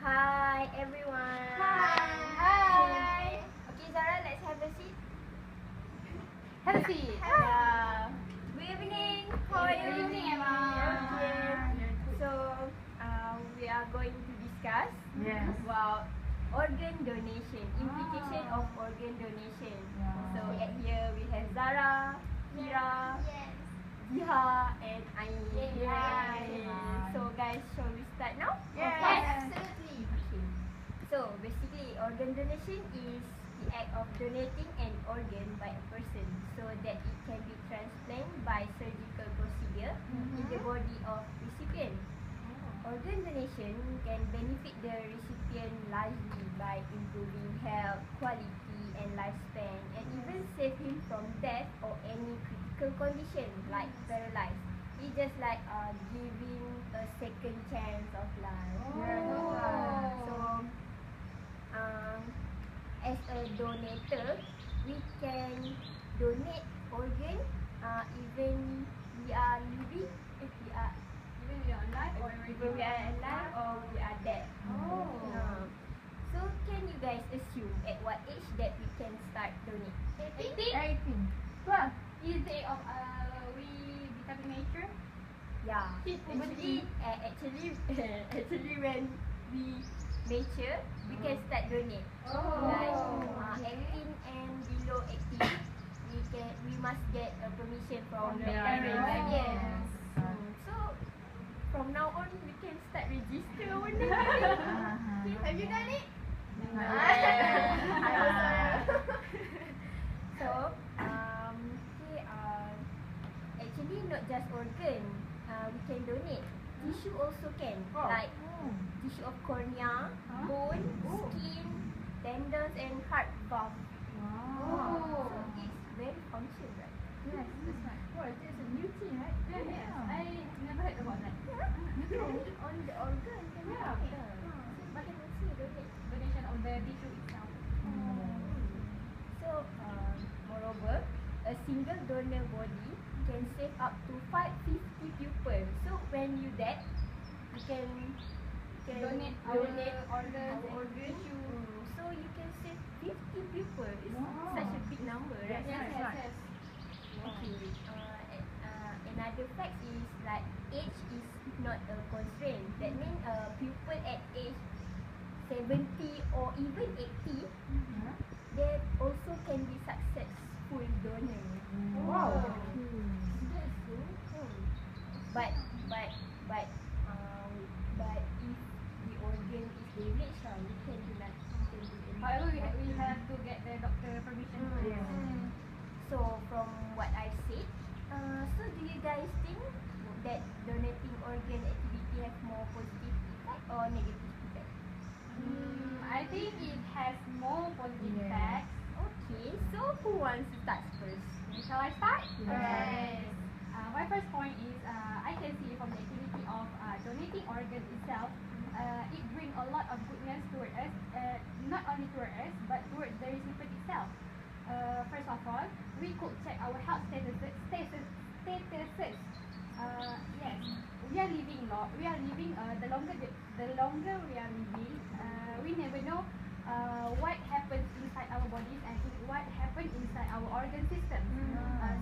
Hi everyone. Hi. Okay, Zara, let's have a seat. Have a seat. Yeah. Good evening. How are you? Good evening, Emma. Okay. So, we are going to discuss about organ donation, implication of organ donation. So, at here we have Zara, Kira, Jiha, and Ain. Yes. So, guys, shall we start now? Yes. Absolutely. Okay. So, basically, organ donation is the act of donating an organ by a person so that it can be transplanted by surgical procedure in the body of recipient. Organ donation can benefit the recipient largely by improving health, quality and lifespan, and even save him from death or any critical condition like paralyzed. It's just like giving a second chance of life. So, as a donator, we can donate organ even we are living, if we are Even we are alive or when we are alive or we are dead. So can you guys assume at what age that we can start donate? 18. 12. Is the age of we becoming mature? Yeah. Hit puberty. Actually when we mature, we can start donate. Like 18 and below 18, we must get a permission from the parents. Yes. So from now on we can start register our name. Have you done it? So okay, actually not just organ, we can donate tissue also can, like tissue of cornea, bone, skin, tendons and heart valve. So it's very function, right? Yes, that's right. Well, it's a new thing, right? Yes. I never heard about that. On the organ can Yeah. but can also donate. Donation of the tissue itself. So moreover, a single donor body can save up to 550 people. So when you dead, you can Donate our organs, organ. So you can save 50 people. It's Wow. such a big number, right? Yes. Okay. Another fact is like age is not a constraint. That means people at age 70 or even 80, they also can be successful donor. Wow. That's so cool. But if the organ is damaged, we can do nothing. However, we have to get the doctor permission first. So from what I said, so do you guys think that donating organ activity have more positive effect or negative effect? I think it has more positive effects. Okay, so who wants to start first? Shall I start? Yes. My first point is I can see from the activity of donating organs itself, it brings a lot of goodness toward us, not only toward us, but towards the recipient itself. First of all, we could check our health statuses. Yes, we are living long. We are living the longer we are living, we never know what happens inside our bodies and what happens inside our organ system.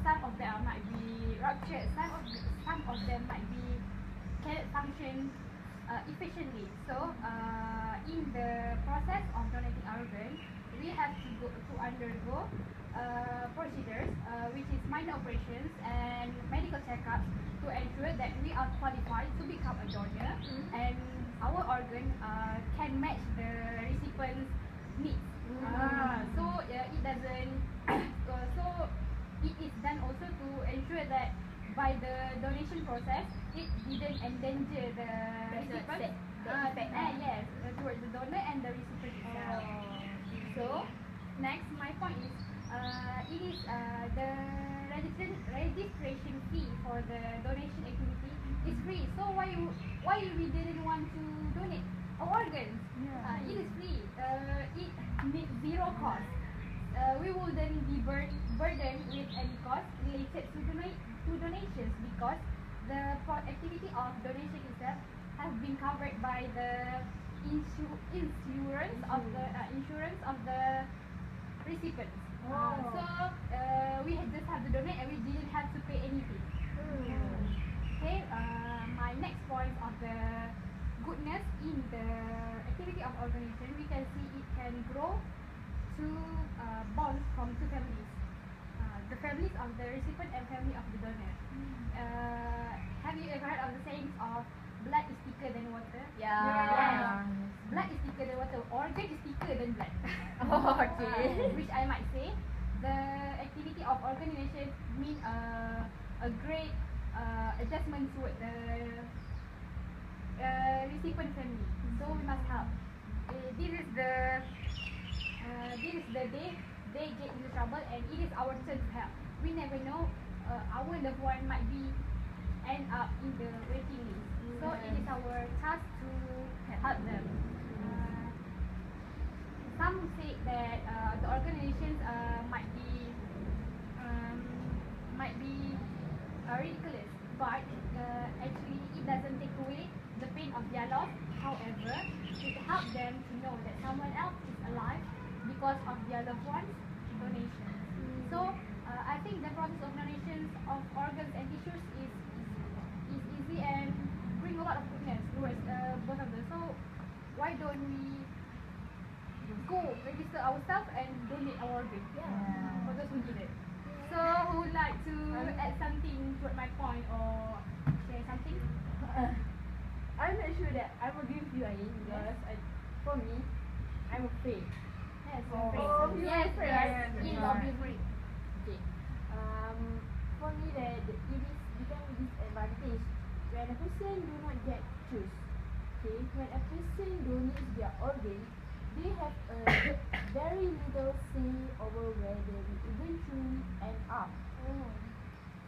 Some of them might be ruptured. Some of them might be cannot function efficiently. So, in the process of donating organs, we have to undergo procedures, which is minor operations and medical checkups to ensure that we are qualified to become a donor and our organ can match the recipient's needs. So it doesn't. So it is done also to ensure that by the donation process, it didn't endanger the recipient. Yes, towards the donor and the recipient itself. So next, my point is it is the registration fee for the donation activity is free. So why we didn't want to donate our organs? It is free. It needs zero cost. We wouldn't be burdened with any cost related to donations because the activity of donation itself has been covered by the insurance of the recipients. Oh. So we just have to donate and we didn't have to pay anything. Okay, my next point of the goodness in the activity of organization, we can see it can grow to bonds from two families. The families of the recipient and family of the donor. Have you ever heard of the sayings of blood is thicker than water? Yeah. Blood is thicker than water. Organ is thicker than blood. Oh, okay. Which I might say, the activity of organization mean a great adjustment toward the recipient family. So we must help. This is the day they get into trouble, and it is our turn to help. We never know, our loved one might be end up in the waiting list. So it is our task to help them. Some say that the organizations might be ridiculous, but actually it doesn't take away the pain of their loss. However, it helps them to know that someone else is alive because of their loved ones' donations. So I think the process of donations of organs and tissues is easy and bring a lot of goodness towards both of them. So why don't we go register ourselves and donate our organs? For those who need it. So who would like to add something to my point or share something? I'm not sure that I will give you Ain because for me, I'm afraid. Yes, Oh, afraid. you Yes, afraid? yes, Yeah. in lobby break. Okay. For me that it is become disadvantage when a person do not get choose. Okay, when a person donates their organ, they have a very little say over where they will eventually end up.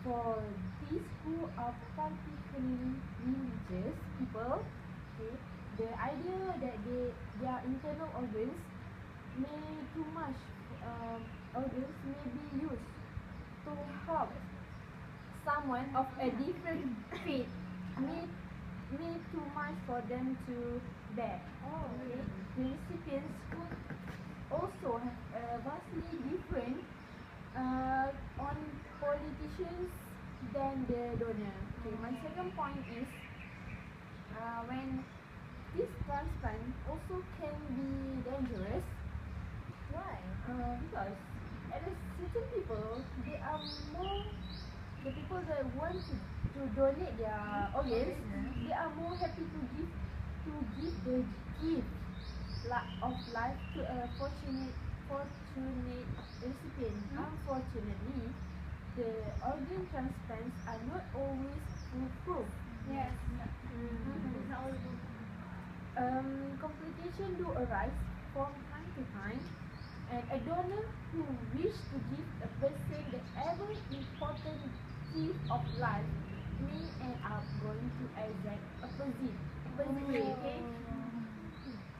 For these who are particularly religious people, okay, the idea that their internal organs may too much organs may be used to help someone of a different faith may too much for them to bear. Okay. The recipients could also have vastly different on politicians than the donor. Okay, my second point is when this transplant also can be dangerous. Why? Because at a certain people, they are more the people that want to donate their organs. They are more happy to give the gift of life to a fortunate recipient. Unfortunately, the organ transplants are not always foolproof. Yes. Complications do arise from time to time, and a donor who wish to give a person the ever important gift of life may end up going to exact opposite way. Okay.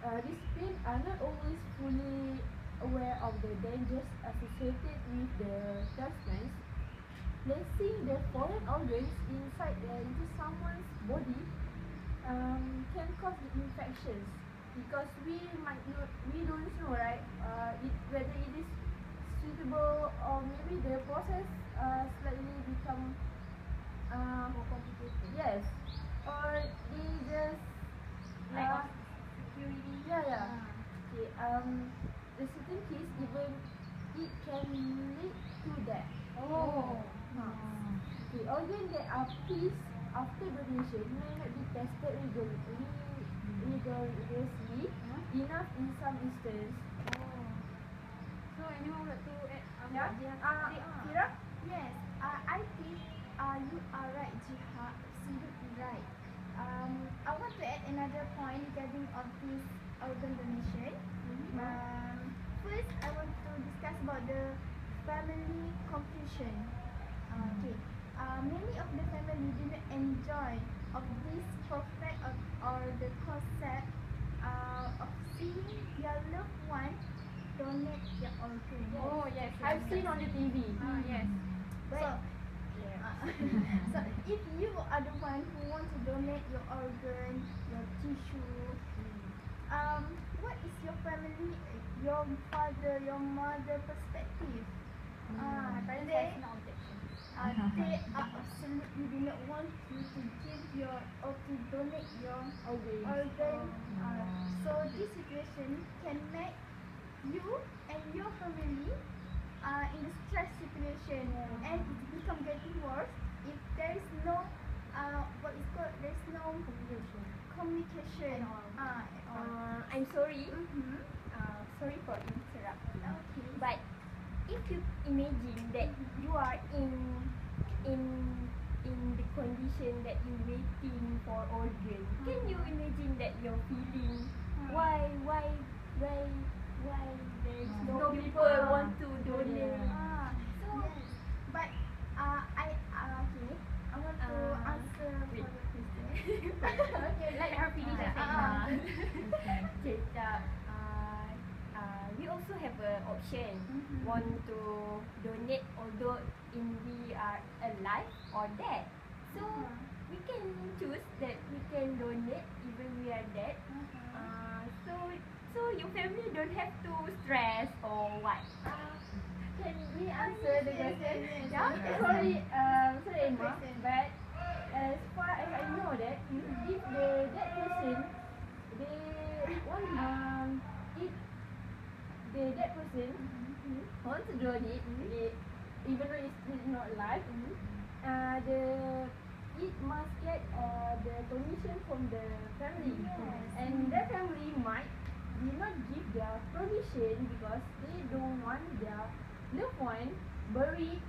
Recipients are not always fully aware of the dangers associated with the transplants. Placing the foreign organs into someone's body can cause the infections because we don't know, right? Whether it is suitable or maybe the process slightly become More complicated. yes, or they just Lack of security. yeah. Okay. The certain case even it can lead to death. The organ that are placed after donation may not be tested rigorously enough in some instances. So anyone would like to add? Kira? Yes, I think you are right, Jiha. Absolutely right. I want to add another point regarding of this organ donation. First, I want to discuss about the family confusion. Okay. Many of the family do not enjoy of this perfect or the concept of seeing your loved one donate their organ. Oh yes. I've seen on the TV. Yes. So, so if you are the one who want to donate your organ, your tissue, maybe your father, your mother perspective. Parents They has no objection. they are absolutely do not want you to give your or to donate your organ. So this situation can make you and your family in the stress situation, and it become getting worse if there is no what is called there's no communication at all. I'm sorry. Mm-hmm. Sorry for interrupting. Okay. But if you imagine that you are in the condition that you waiting for organ, can you imagine that you're feeling why there's no people want to donate? So yes, but I okay. I want to answer for the question. Okay, Let her finish her statement. Okay, we also have an option want to donate although we are alive or dead. So we can choose that we can donate even we are dead. So your family don't have to stress or what? Can we answer the question? Yeah. Sorry, Emma, but as far as I know that if that person they want if the that person wants to donate, even though it's not alive, it must get the permission from the family, and the family might will not give their permission because they don't want their loved one buried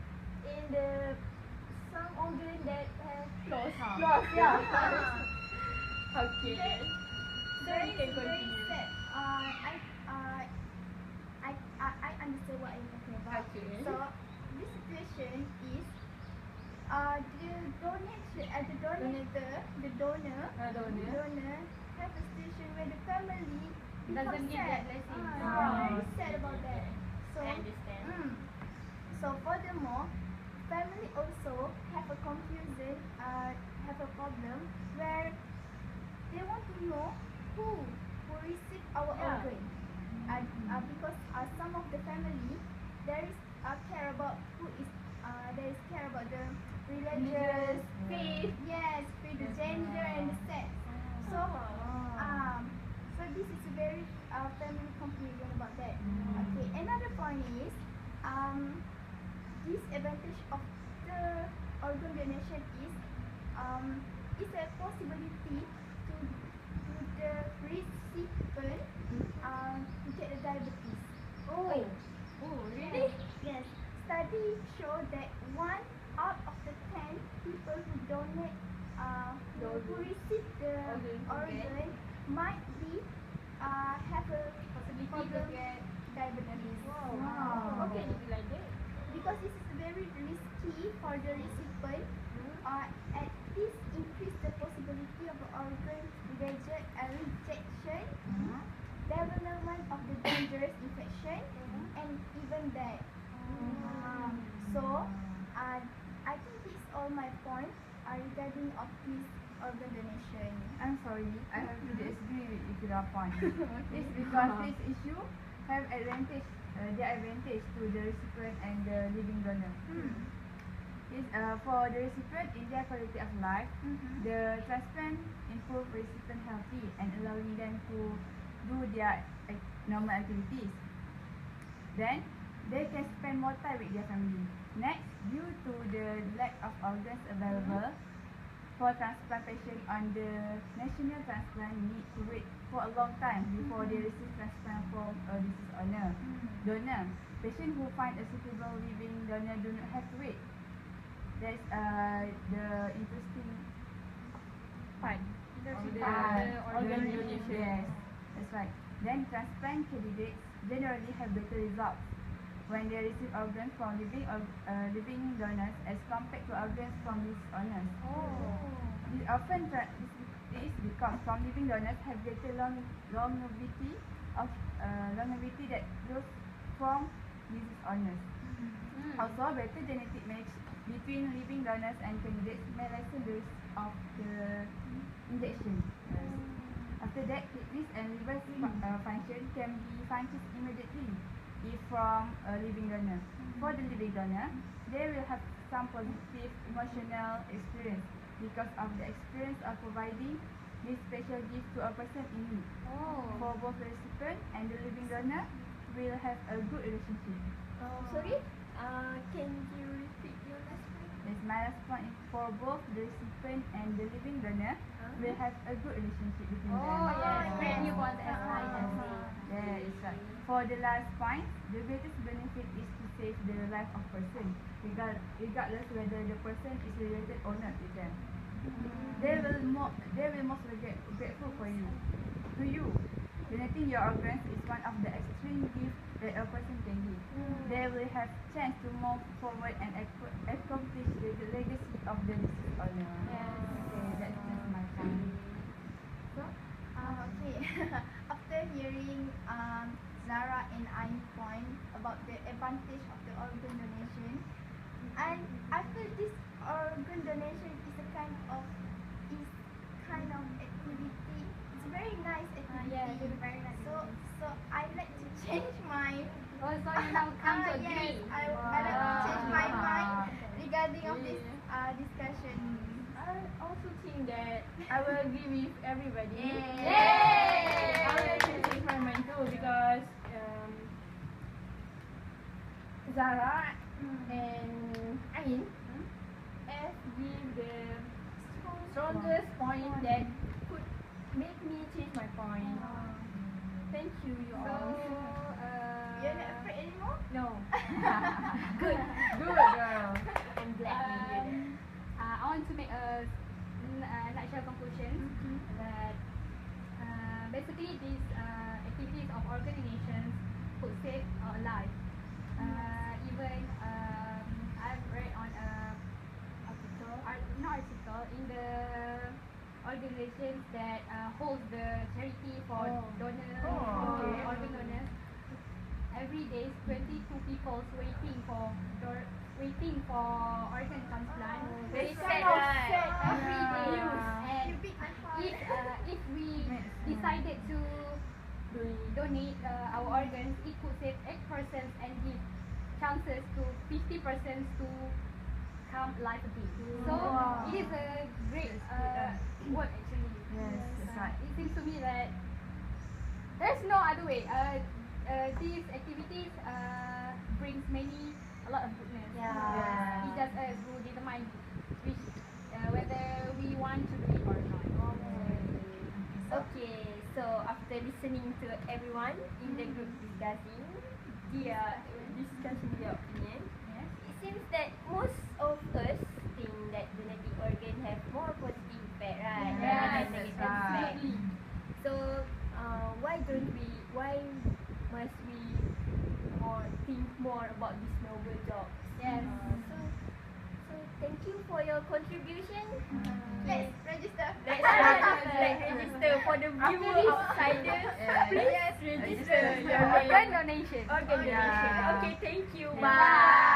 in the some organ that have lost. Yeah. Okay. So you can continue. Sad. I understand what you're talking about. Okay. So this situation is the donor have a situation where the family Doesn't becomes give sad. that blessing. Very sad about that. So I understand. So furthermore, family also have a confusion, have a problem where they want to know who received our organ. Because some of the family there is care about who is there is care about the religious faith, yes, faith, the gender and the sex. So so this is a very family confusion about that. Okay, another point is disadvantage of the organ donation is a possibility to the recipient to get the diabetes. Oh, really? Yes. Studies show that 1 out of the 10 people who donate who receive the organ might be have a Possibility to get diabetes. How can it be like that? Because this is very risky for the recipient. At this increase the possibility of organ rejection, development of the dangerous infection, and even death. So I think it's all my points regarding of this organ donation. I'm sorry, I have to disagree with your point. It's because this issue have advantage, the advantage to the recipient and the living donor. For the recipient in their quality of life, the transplant improve recipient healthy and allowing them to do their normal activities. Then they can spend more time with their family. Next, due to the lack of organs available for transplantation on the national transplant need to wait for a long time before they receive transplant from a deceased donor. Patients who find a suitable living donor do not have to wait. That's the interesting part of the organ donation. Yes, that's right. Then transplant candidates generally have better results when they receive organs from living donors as compared to organs from deceased owners. This often is because from living donors have greater longevity that those from deceased owners. Also, better genetic match between living donors and candidates may lessen the risk of the injection. After that, this and reverse function can be functions immediately if from a living donor. For the living donor, they will have some positive emotional experience because of the experience of providing this special gift to a person in need. For both the recipient and the living donor will have a good relationship. Sorry? Can you repeat your last point? Yes, my last point is for both the recipient and the living donor will have a good relationship between them. Great new bond as I just say. Yeah, it's right. For the last point, the greatest benefit is to save the life of person, regardless whether the person is related or not with them. They will most grateful for you. To you, donating your organs is one of the extreme gifts that a person can give. They will have chance to move forward and accomplish the legacy of the deceased owner. Okay, that's just my point. So, okay. After hearing Zara and Ain point about the advantage of the organ donation, and I feel this organ donation is a kind of activity. It's very nice activity. Yeah, it's very nice. So I like to change my. So you now come to yes, agree. I like to change my mind regarding of this discussion. I also think that I will agree with everybody. Yay! I will actually change my mind too because Zara and Ain have give the strongest point that could make me change my point. Thank you, you all. You're not afraid anymore? No. Good. Good girl. I'm glad we hear that. I want to make a nutshell conclusion that basically these activities of organ donations could save our life. Even I've read on article in the organizations that holds the charity for organ donors. Every day, 22 people waiting for organ transplant. Very It's sad, kind of right? sad every day. Yeah. And You beat my heart. if we decided to donate our organs, it could save 8% and give chances to 50% to come alive again. So it is a great work actually. Yes, that's right. It seems to me that there's no other way. These activities brings a lot of goodness. Yeah. It's just us who determine which whether we want to do it or not. Okay, so after listening to everyone in the group discussing their opinion, it seems that most of us think that donating organ have more positive effect, right? Yes, Rather than that's negative effect. Absolutely. So why must we think more about this noble job? Yes. So thank you for your contribution. Let's register. Let's register for the viewer outsiders. Please Yes, register your Organ donation. organ donation. Yeah. Okay, thank you. Yeah. Bye.